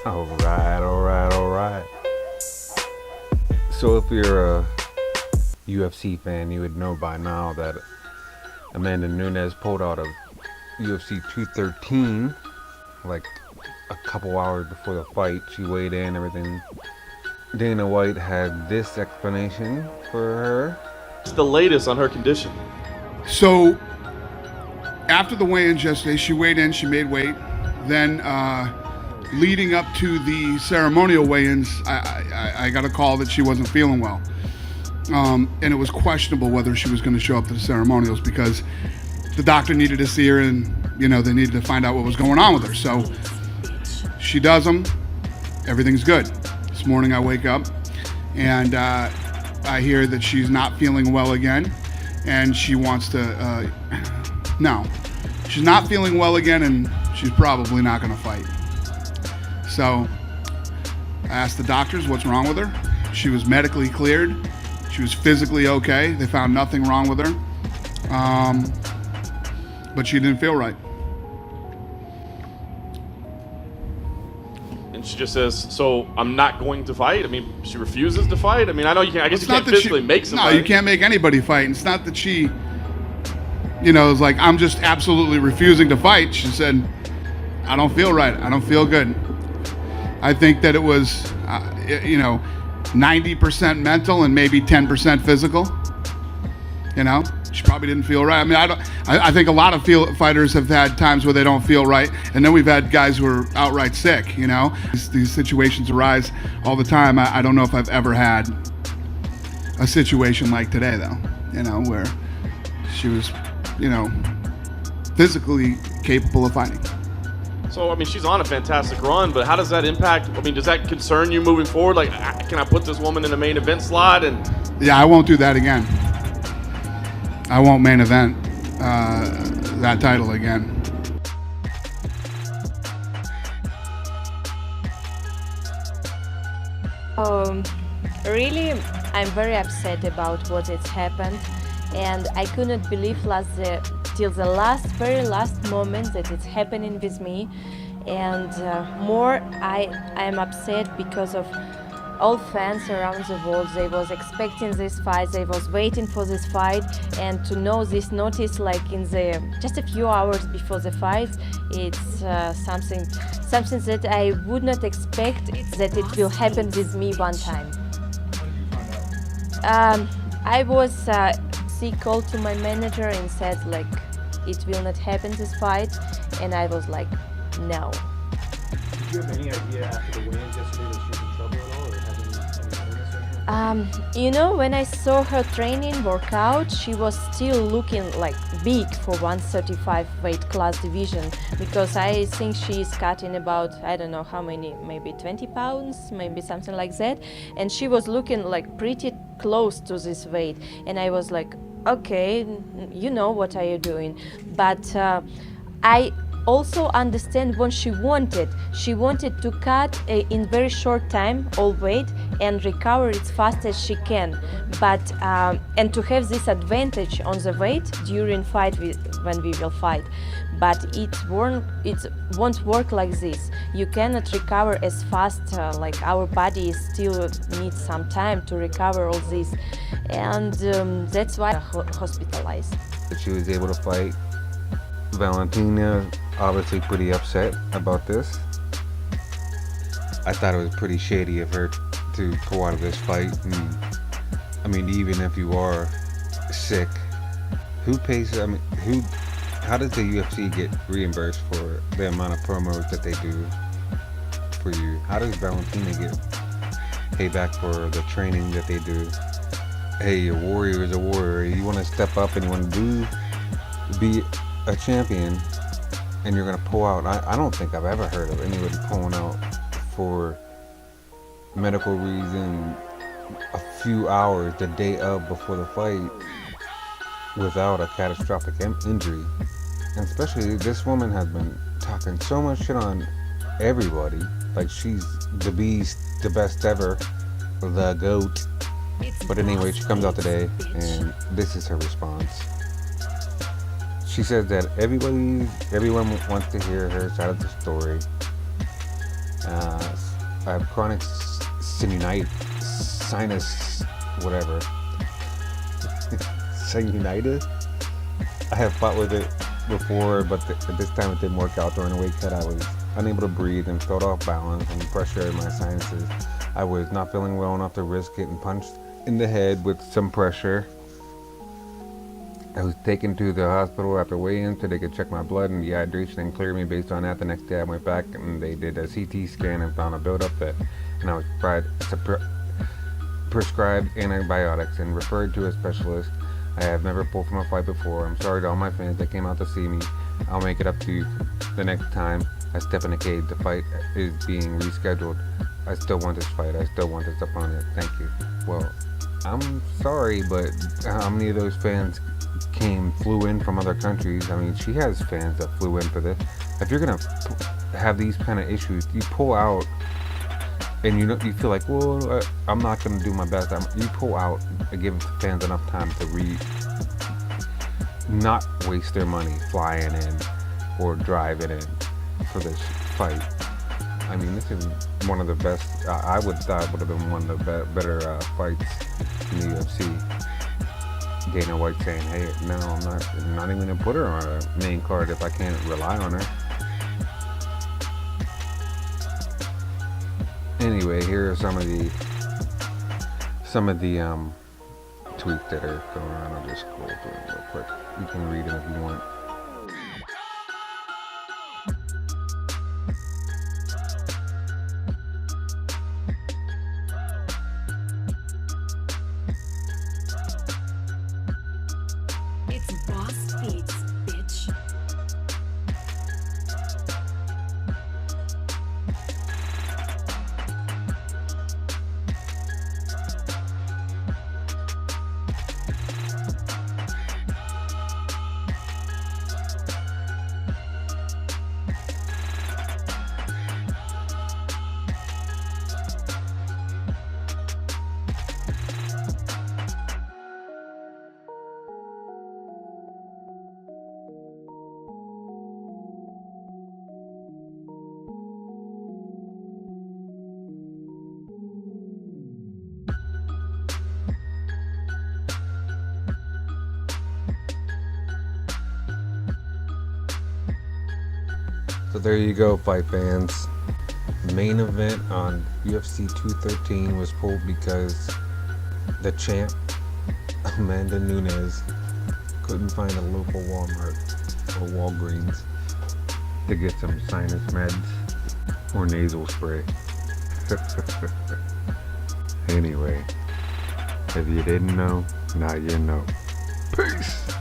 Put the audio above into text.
All right, all right, all right. So if you're a UFC fan, you would know by now that Amanda Nunes pulled out of UFC 213 like a couple hours before the fight. She weighed in, everything. Dana White had this explanation for her. What's the latest on her condition? So after the weigh-ins yesterday, she weighed in, she made weight. Then leading up to the ceremonial weigh-ins, I got a call that she wasn't feeling well. And it was questionable whether she was going to show up to the ceremonials because the doctor needed to see her and, they needed to find out what was going on with her. So she does them. Everything's good. This morning I wake up and I hear that she's not feeling well again and she wants to, no, she's not feeling well again and she's probably not going to fight. So I asked the doctors what's wrong with her. She was medically cleared. She was physically okay. They found nothing wrong with her. But she didn't feel right. And she just says, so I'm not going to fight? I mean, she refuses to fight? I mean, I know you can, I guess you can't physically make somebody. No, you can't make anybody fight. And it's not that she, is like, I'm just absolutely refusing to fight. She said, I don't feel right. I don't feel good. I think that it was, 90% mental and maybe 10% physical. She probably didn't feel right. I mean, I think a lot of fighters have had times where they don't feel right, and then we've had guys who are outright sick. These situations arise all the time. I don't know if I've ever had a situation like today, though. Where she was, physically capable of fighting. So, I mean, she's on a fantastic run, but how does that impact? I mean, does that concern you moving forward? Like, can I put this woman in the main event slot? And yeah, I won't do that again. I won't main event that title again. Really, I'm very upset about what has happened, and I could not believe till the very last moment that it's happening with me. And more, I am upset because of all fans around the world. They was expecting this fight, they was waiting for this fight, and to know this notice like just a few hours before the fight, it's something that I would not expect that it will happen with me one time. I was called to my manager and said like it will not happen this fight, and I was like, no. Did you have any idea after the weigh-ins yesterday that she was in trouble at all, or having any illness or anything? When I saw her training workout, she was still looking like big for 135 weight class division, because I think she is cutting about, I don't know how many, maybe 20 pounds, maybe something like that, and she was looking like pretty close to this weight, and I was like, okay, what are you doing? But I also understand what she wanted. She wanted to cut in very short time all weight and recover as fast as she can. But and to have this advantage on the weight during fight when we will fight. But it won't work like this. You cannot recover as fast. Like our body still needs some time to recover all this, and that's why I hospitalized. She was able to fight. Valentina obviously pretty upset about this. I thought it was pretty shady of her to pull out of this fight. And, I mean, even if you are sick, who pays? I mean, how does the UFC get reimbursed for the amount of promos that they do for you? How does Valentina get paid back for the training that they do? Hey, a warrior is a warrior. You want to step up and you want to be a champion, and you're gonna pull out. I don't think I've ever heard of anybody pulling out for medical reason a few hours the day of before the fight without a catastrophic injury. And especially this woman has been talking so much shit on everybody, like she's the beast, the best ever, the GOAT. But anyway, she comes out today and this is her response. She says that everyone wants to hear her side of the story, I have chronic sinus, whatever. Sinusitis. I have fought with it before, but this time it didn't work out. During the weight cut, I was unable to breathe and felt off balance from pressure in my sinuses. I was not feeling well enough to risk getting punched in the head with some pressure. I was taken to the hospital after weigh-in so they could check my blood and dehydration and clear me. Based on that, the next day I went back and they did a CT scan and found a buildup and I was prescribed antibiotics and referred to a specialist. I have never pulled from a fight before. I'm sorry to all my fans that came out to see me. I'll make it up to you the next time I step in the cage. The fight is being rescheduled. I still want this fight. I still want this opponent. Thank you. Well, I'm sorry, but how many of those fans flew in from other countries? I mean, she has fans that flew in for this. If you're gonna have these kind of issues, you pull out, and you feel like, well, I'm not gonna do my best. You pull out and give fans enough time to not waste their money flying in or driving in for this fight. I mean, this is one of the best. I would thought would have been one of the better fights in the UFC. Dana White saying, "Hey, no, I'm not even gonna put her on a main card if I can't rely on her." Anyway, here are some of the tweets that are going around. I'll just scroll through them real quick. You can read them if you want. It's Boss Beats, bitch. So there you go, fight fans. Main event on UFC 213 was pulled because the champ, Amanda Nunes, couldn't find a local Walmart or Walgreens to get some sinus meds or nasal spray. Anyway, if you didn't know, now you know. Peace!